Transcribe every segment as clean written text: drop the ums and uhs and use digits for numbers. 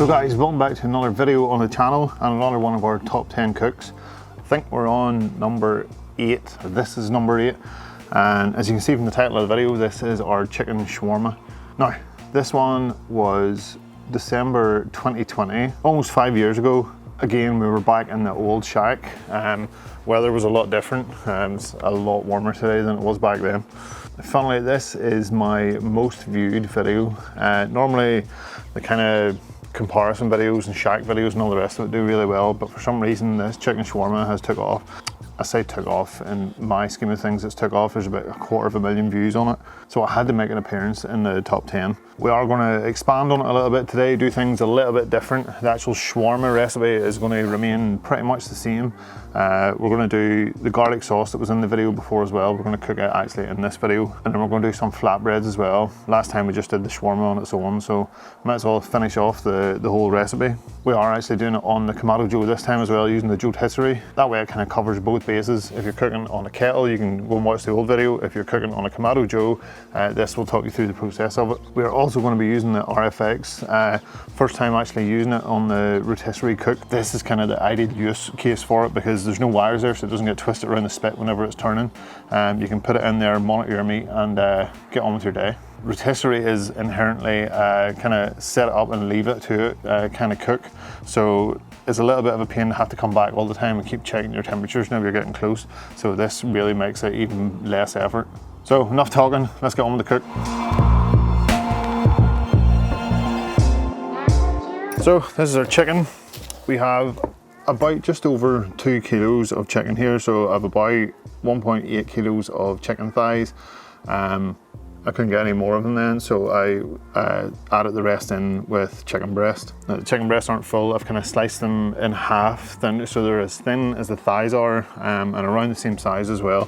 So guys, welcome back to another video on the channel and another one of our top 10 cooks. I think we're on number 8. This is number 8. And as you can see from the title of the video, this is our chicken shawarma. Now, this one was December 2020, almost 5 years ago. Again, we were back in the old shack. Weather was a lot different. It's a lot warmer today than it was back then. Funnily, this is my most viewed video. Normally, the kind of comparison videos and shack videos and all the rest of it do really well, but for some reason this chicken shawarma has took off. I say took off, in my scheme of things it's took off. There's about 250,000 views on it, so I had to make an appearance in the top 10. We are going to expand on it a little bit today, do things a little bit different. The actual shawarma recipe is going to remain pretty much the same. We're going to do the garlic sauce that was in the video before as well. We're going to cook it actually in this video, and then we're going to do some flatbreads as well. Last time we just did the shawarma on its own, so might as well finish off the whole recipe. We are actually doing it on the Kamado Joe this time as well, using the Joetisserie. That way it kind of covers both bases. If you're cooking on a kettle, you can go and watch the old video. If you're cooking on a Kamado Joe, this will talk you through the process of it. We are also going to be using the RFX. First time actually using it on the rotisserie cook. This is kind of the ideal use case for it because there's no wires there, so it doesn't get twisted around the spit whenever it's turning. You can put it in there, monitor your meat, and get on with your day. Rotisserie is inherently kind of set it up and leave it to it kind of cook, so it's a little bit of a pain to have to come back all the time and keep checking your temperatures whenever you're getting close, so this really makes it even less effort. So enough talking, let's get on with the cook. So this is our chicken. We have about just over 2 kilos of chicken here, so I have about 1.8 kilos of chicken thighs. I couldn't get any more of them then, so I added the rest in with chicken breast. Now, the chicken breasts aren't full. I've kind of sliced them in half, so they're as thin as the thighs are, and around the same size as well.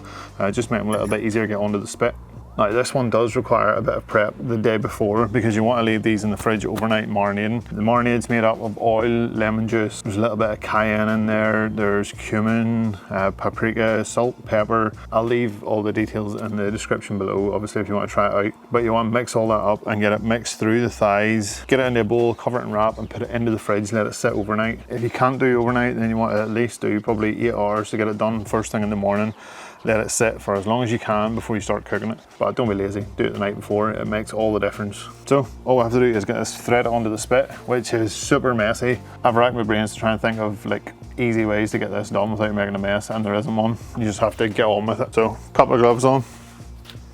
Just make them a little bit easier to get onto the spit. Now, this one does require a bit of prep the day before because you want to leave these in the fridge overnight marinating. The marinade's made up of oil, lemon juice, there's a little bit of cayenne in there, there's cumin, paprika, salt, pepper. I'll leave all the details in the description below, obviously, if you want to try it out. But you want to mix all that up and get it mixed through the thighs, get it into a bowl, cover it in wrap, and put it into the fridge, let it sit overnight. If you can't do overnight, then you want to at least do probably 8 hours to get it done first thing in the morning. Let it sit for as long as you can before you start cooking it. But don't be lazy, do it the night before, it makes all the difference. So all I have to do is get this thread onto the spit, which is super messy. I've racked my brains to try and think of like easy ways to get this done without making a mess, and there isn't one. You just have to get on with it. So a couple of gloves on.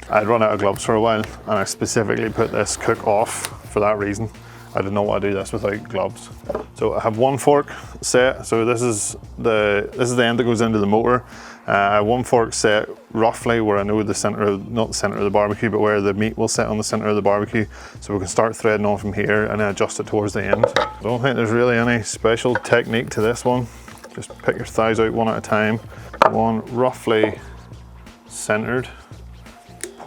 I'd run out of gloves for a while, and I specifically put this cook off for that reason. I did not want to do this without gloves. So I have one fork set. So this is the end that goes into the motor. One fork set roughly where I know the center, not the center of the barbecue, but where the meat will sit on the center of the barbecue. So we can start threading on from here and then adjust it towards the end. I don't think there's really any special technique to this one. Just pick your thighs out one at a time. One roughly centered.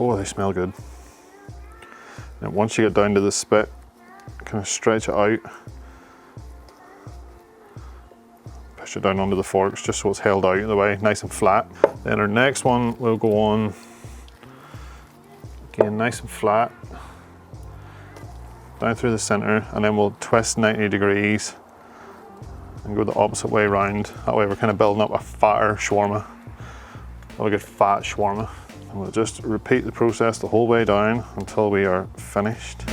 Oh, they smell good. And once you get down to the spit, kind of stretch it out, push it down onto the forks just so it's held out of the way, nice and flat. Then our next one will go on, again nice and flat, down through the center, and then we'll twist 90 degrees and go the opposite way around. That way we're kind of building up a fatter shawarma, a good fat shawarma. And we'll just repeat the process the whole way down until we are finished.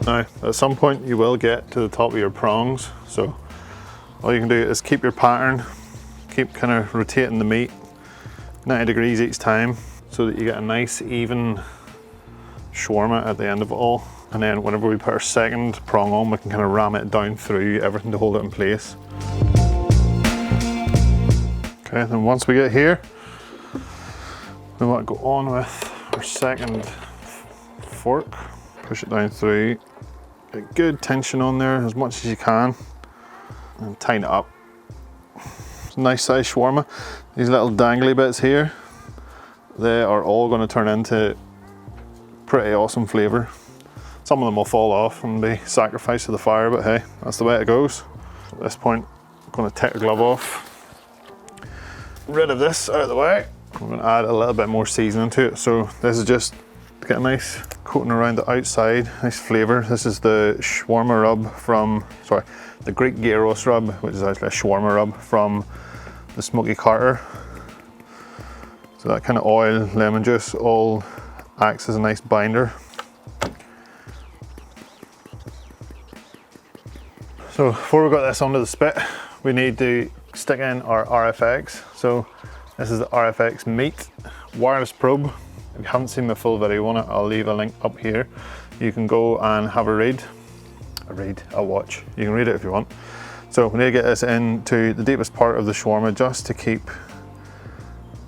Now, at some point you will get to the top of your prongs, so all you can do is keep your pattern, keep kind of rotating the meat 90 degrees each time so that you get a nice even shawarma at the end of it all. And then whenever we put our second prong on, we can kind of ram it down through everything to hold it in place. Okay, then once we get here, we want to go on with our second fork, push it down through. Get good tension on there as much as you can and tighten it up. It's a nice size shawarma. These little dangly bits here, they are all going to turn into pretty awesome flavour. Some of them will fall off and be sacrificed to the fire, but hey, that's the way it goes. At this point, I'm going to take the glove off, rid of this out of the way. I'm going to add a little bit more seasoning to it. So this is just to get a nice coating around the outside, nice flavour. This is the shawarma rub from, sorry, the Greek gyros rub, which is actually a shawarma rub from the Smoky Carter. So that kind of oil, lemon juice, all acts as a nice binder. So before we got this onto the spit, we need to stick in our RFX. So this is the RFX Meat wireless probe. If you haven't seen my full video on it, I'll leave a link up here. You can go and have a watch. You can read it if you want. So we need to get this into the deepest part of the shawarma just to keep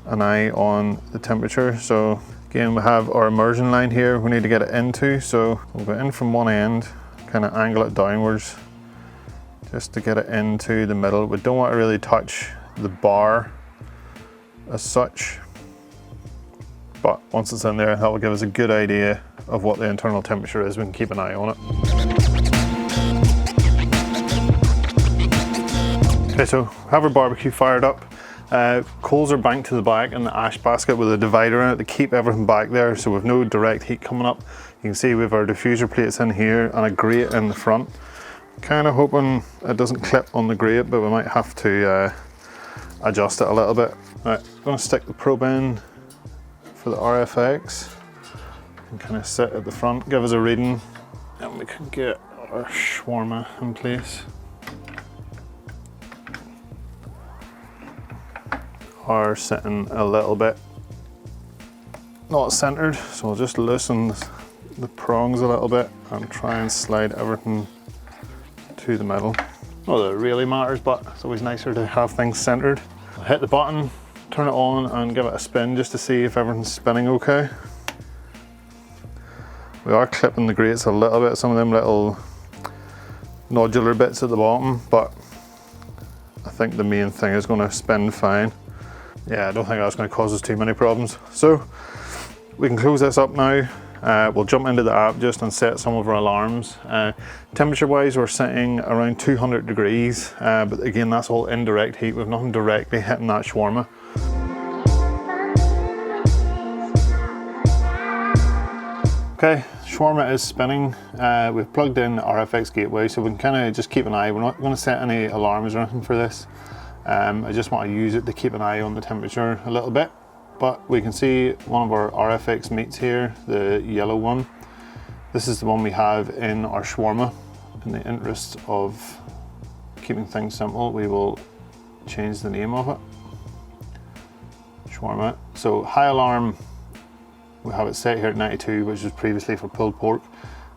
an eye on the temperature. So again, we have our immersion line here we need to get it into. So we'll go in from one end, kind of angle it downwards just to get it into the middle. We don't want to really touch the bar as such, but once it's in there, that will give us a good idea of what the internal temperature is. We can keep an eye on it. Okay, so have our barbecue fired up. Coals are banked to the back in the ash basket with a divider in it to keep everything back there, so we've no direct heat coming up. You can see we have our diffuser plates in here and a grate in the front. Kind of hoping it doesn't clip on the grate, but we might have to adjust it a little bit. Right, I'm going to stick the probe in for the RFX and kind of sit at the front, give us a reading, and we can get our shawarma in place. Are sitting a little bit not centered, so I'll just loosen the prongs a little bit and try and slide everything to the middle. Not that it really matters, but it's always nicer to have things centered. I'll hit the button, turn it on and give it a spin just to see if everything's spinning okay. We are clipping the grates a little bit, some of them little nodular bits at the bottom, but I think the main thing is going to spin fine. Yeah, I don't think that's going to cause us too many problems. So we can close this up now. We'll jump into the app just and set some of our alarms. Temperature wise, we're sitting around 200 degrees, but again, that's all indirect heat. We've nothing directly hitting that shawarma. Okay, shawarma is spinning. We've plugged in the RFX gateway, so we can kind of just keep an eye. We're not going to set any alarms or anything for this. I just want to use it to keep an eye on the temperature a little bit. But we can see one of our RFX meats here, the yellow one. This is the one we have in our shawarma. In the interest of keeping things simple, we will change the name of it. Shawarma. So high alarm, we have it set here at 92, which was previously for pulled pork.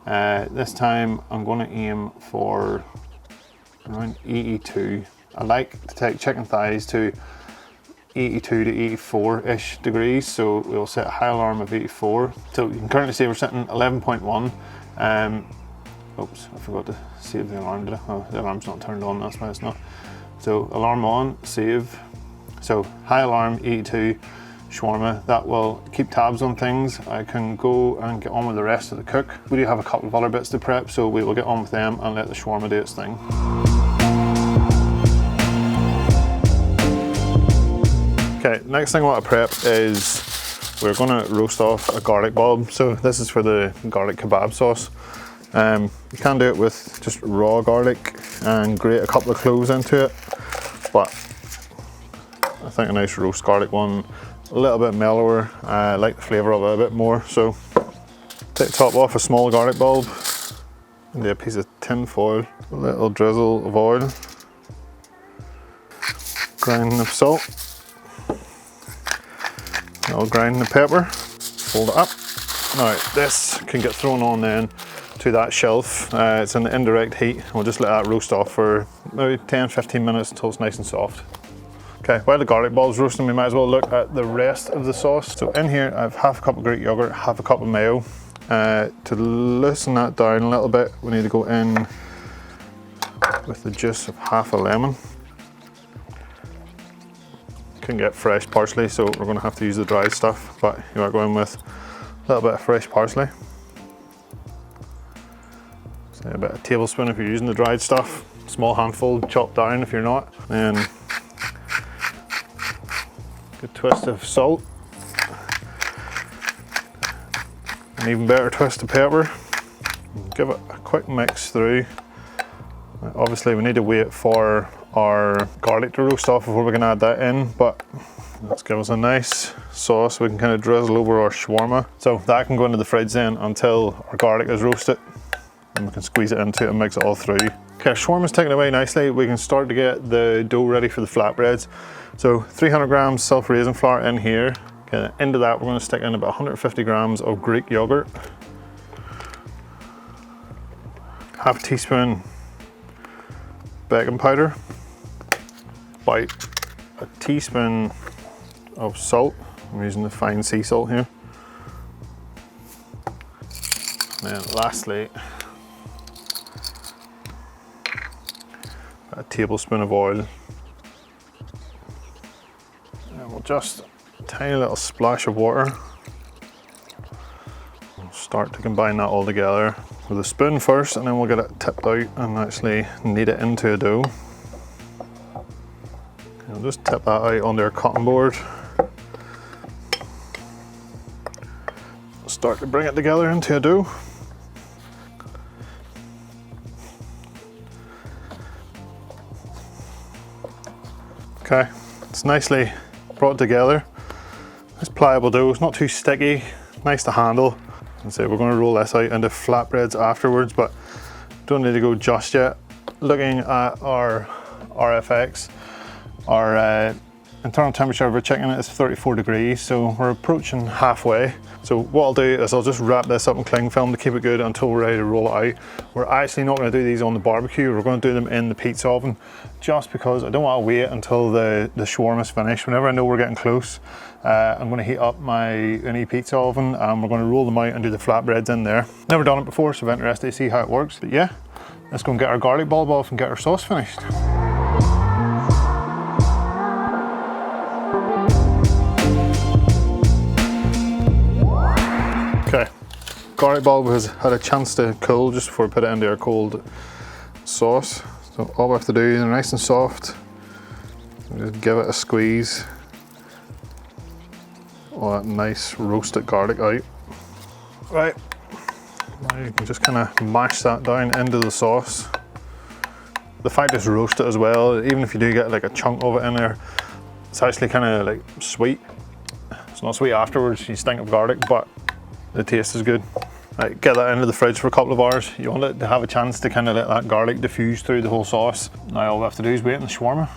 This time I'm going to aim for around 82. I like to take chicken thighs to 82 to 84-ish degrees, so we'll set a high alarm of 84. So you can currently see we're sitting 11.1. Oops, I forgot to save the alarm, did I? Oh, the alarm's not turned on, that's why it's not. So alarm on, save. So high alarm, 82, shawarma. That will keep tabs on things. I can go and get on with the rest of the cook. We do have a couple of other bits to prep, so we will get on with them and let the shawarma do its thing. Okay, next thing I want to prep is we're going to roast off a garlic bulb. So this is for the garlic kebab sauce. You can do it with just raw garlic and grate a couple of cloves into it, but I think a nice roast garlic one, a little bit mellower. I like the flavour of it a bit more. So take the top off a small garlic bulb, and a piece of tin foil, a little drizzle of oil, grind of salt. I'll grind the pepper, fold it up. Now this can get thrown on then to that shelf. It's in the indirect heat. We'll just let that roast off for maybe 10-15 minutes until it's nice and soft. Okay, while the garlic bulb's roasting, we might as well look at the rest of the sauce. So in here I have half a cup of Greek yogurt, half a cup of mayo. To loosen that down a little bit, we need to go in with the juice of half a lemon. Can get fresh parsley, so we're going to have to use the dried stuff, but you might go in with a little bit of fresh parsley. Say about a tablespoon if you're using the dried stuff, small handful chopped down if you're not, and a good twist of salt. an even better twist of pepper. Give it a quick mix through. Obviously we need to wait for our garlic to roast off before we can add that in, but let's give us a nice sauce we can kind of drizzle over our shawarma. So that can go into the fridge then until our garlic is roasted, and we can squeeze it into it and mix it all through. Okay, our shawarma's taken away nicely. We can start to get the dough ready for the flatbreads. So 300 grams self-raising flour in here. Okay, into that we're going to stick in about 150 grams of Greek yogurt, half a teaspoon baking powder, about a teaspoon of salt. I'm using the fine sea salt here. And then lastly, a tablespoon of oil. And we'll just a tiny little splash of water. We'll start to combine that all together with a spoon first, and then we'll get it tipped out and actually knead it into a dough. We'll just tip that out onto our cutting board. We'll start to bring it together into a dough. Okay, it's nicely brought together. It's pliable dough, it's not too sticky, nice to handle. And so we're going to roll this out into flatbreads afterwards, but don't need to go just yet. Looking at our RFX, our internal temperature of our chicken is 34 degrees, so we're approaching halfway. So what I'll do is I'll just wrap this up in cling film to keep it good until we're ready to roll it out. We're actually not going to do these on the barbecue, we're going to do them in the pizza oven, just because I don't want to wait until the shawarma's finished. Whenever I know we're getting close, I'm going to heat up my uni pizza oven and we're going to roll them out and do the flatbreads in there. Never done it before, so I'm interested to see how it works. But yeah, let's go and get our garlic bulb off and get our sauce finished. Okay, garlic bulb has had a chance to cool just before I put it into our cold sauce. So all we have to do, they're nice and soft, just give it a squeeze. All that nice roasted garlic out. Right, now you can just kind of mash that down into the sauce. The fact it's roasted as well, even if you do get like a chunk of it in there, it's actually kind of like sweet. It's not sweet afterwards, you stink of garlic, but the taste is good. Right, get that into the fridge for a couple of hours. You want it to have a chance to kind of let that garlic diffuse through the whole sauce. Now all we have to do is wait on the shawarma.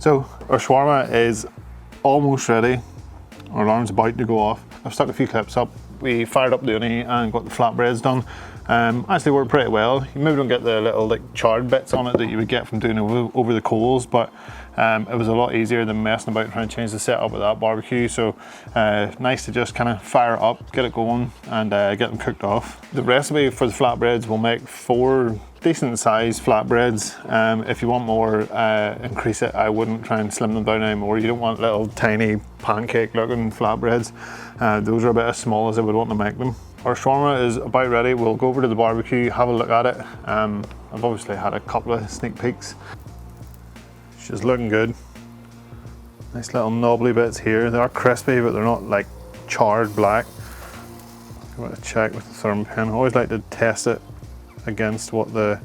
So our shawarma is almost ready. Our alarm's about to go off. I've stuck a few clips up. We fired up the uni and got the flatbreads done. Actually worked pretty well. You maybe don't get the little like charred bits on it that you would get from doing it over the coals, but it was a lot easier than messing about trying to change the setup with that barbecue. So nice to just kind of fire it up, get it going, and get them cooked off. The recipe for the flatbreads will make 4 decent sized flatbreads. If you want more, increase it. I wouldn't try and slim them down anymore. You don't want little tiny pancake looking flatbreads. Those are a bit as small as I would want to make them. Our shawarma is about ready. We'll go over to the barbecue, have a look at it. I've obviously had a couple of sneak peeks. She's looking good. Nice little knobbly bits here. They are crispy, but they're not like charred black. I'm going to check with the Thermapen. I always like to test it against what the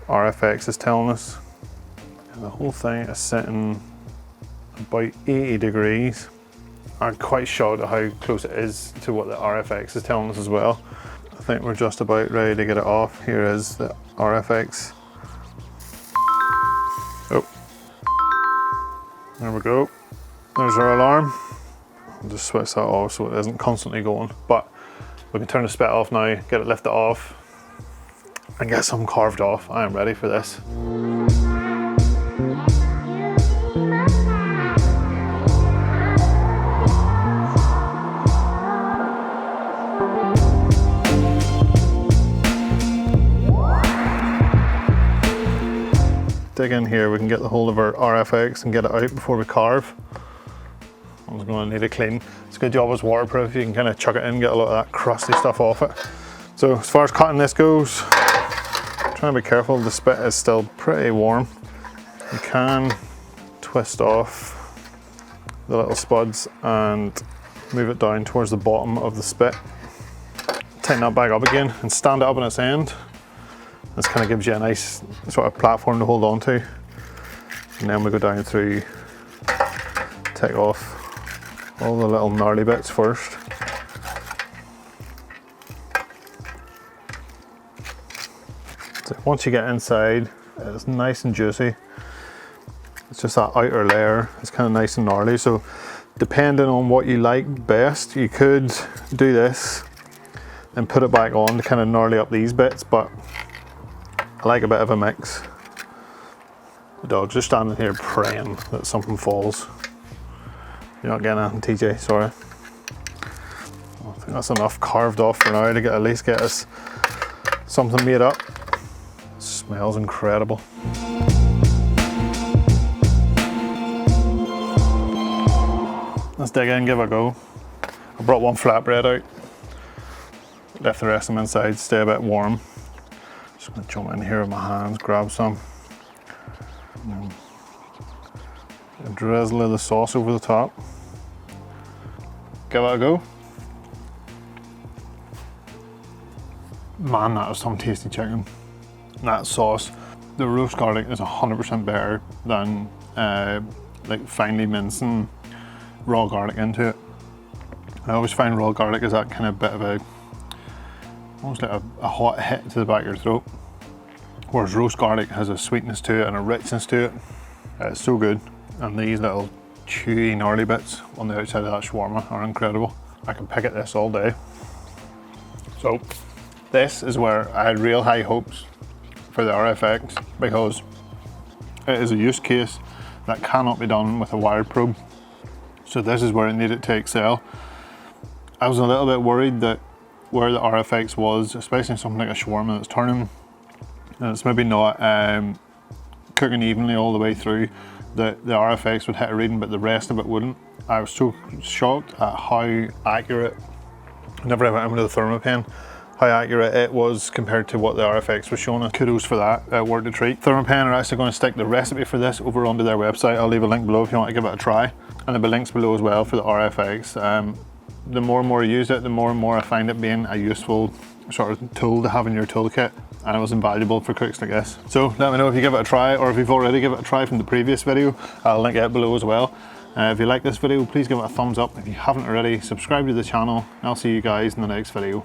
RFX is telling us. And the whole thing is sitting about 80 degrees. I'm quite shocked at how close it is to what the RFX is telling us as well. I think we're just about ready to get it off. Here is the RFX. Oh, there we go. There's our alarm. I'll just switch that off so it isn't constantly going. But we can turn the spit off now, get it lifted off, and get some carved off. I am ready for this. dig in here, we can get the hold of our RFX and get it out before we carve. I'm going to need it clean. It's a good job it's waterproof. You can kind of chuck it in, get a lot of that crusty stuff off it. So as far as cutting this goes, trying to be careful, the spit is still pretty warm. You can twist off the little spuds and move it down towards the bottom of the spit. Tighten that back up again and stand it up on its end. This kind of gives you a nice sort of platform to hold on to. And then we go down through, take off all the little gnarly bits first. So once you get inside, it's nice and juicy. It's just that outer layer, it's kind of nice and gnarly. So depending on what you like best, you could do this and put it back on to kind of gnarly up these bits, but I like a bit of a mix. The dog's just standing here praying that something falls. You're not getting anything, TJ, sorry. I think that's enough carved off for now to at least get us something made up. It smells incredible. Let's dig in, give it a go. I brought one flatbread out. Left the rest of them inside, stay a bit warm. Just gonna jump in here with my hands, grab some. And a drizzle of the sauce over the top. Give it a go. Man, that is some tasty chicken. That sauce, the roast garlic is 100% better than like finely mincing raw garlic into it. I always find raw garlic is that kind of bit of a, almost like a hot hit to the back of your throat. Whereas roast garlic has a sweetness to it and a richness to it. It's so good. And these little chewy, gnarly bits on the outside of that shawarma are incredible. I can pick at this all day. So this is where I had real high hopes for the RFX, because it is a use case that cannot be done with a wired probe. So this is where it needed to excel. I was a little bit worried that where the RFX was, especially something like a shawarma that's turning, and it's maybe not cooking evenly all the way through, that the RFX would hit a reading but the rest of it wouldn't. I was so shocked at how accurate, whenever I went into the Thermapen, how accurate it was compared to what the RFX was showing us. Kudos for that, worth a treat. Thermapen are actually going to stick the recipe for this over onto their website. I'll leave a link below if you want to give it a try. And there'll be links below as well for the RFX. The more and more I use it, the more and more I find it being a useful sort of tool to have in your toolkit, and it was invaluable for cooks like this. So let me know if you give it a try, or if you've already given it a try from the previous video. I'll link it below as well. If you like this video, please give it a thumbs up. If you haven't already, subscribe to the channel, and I'll see you guys in the next video.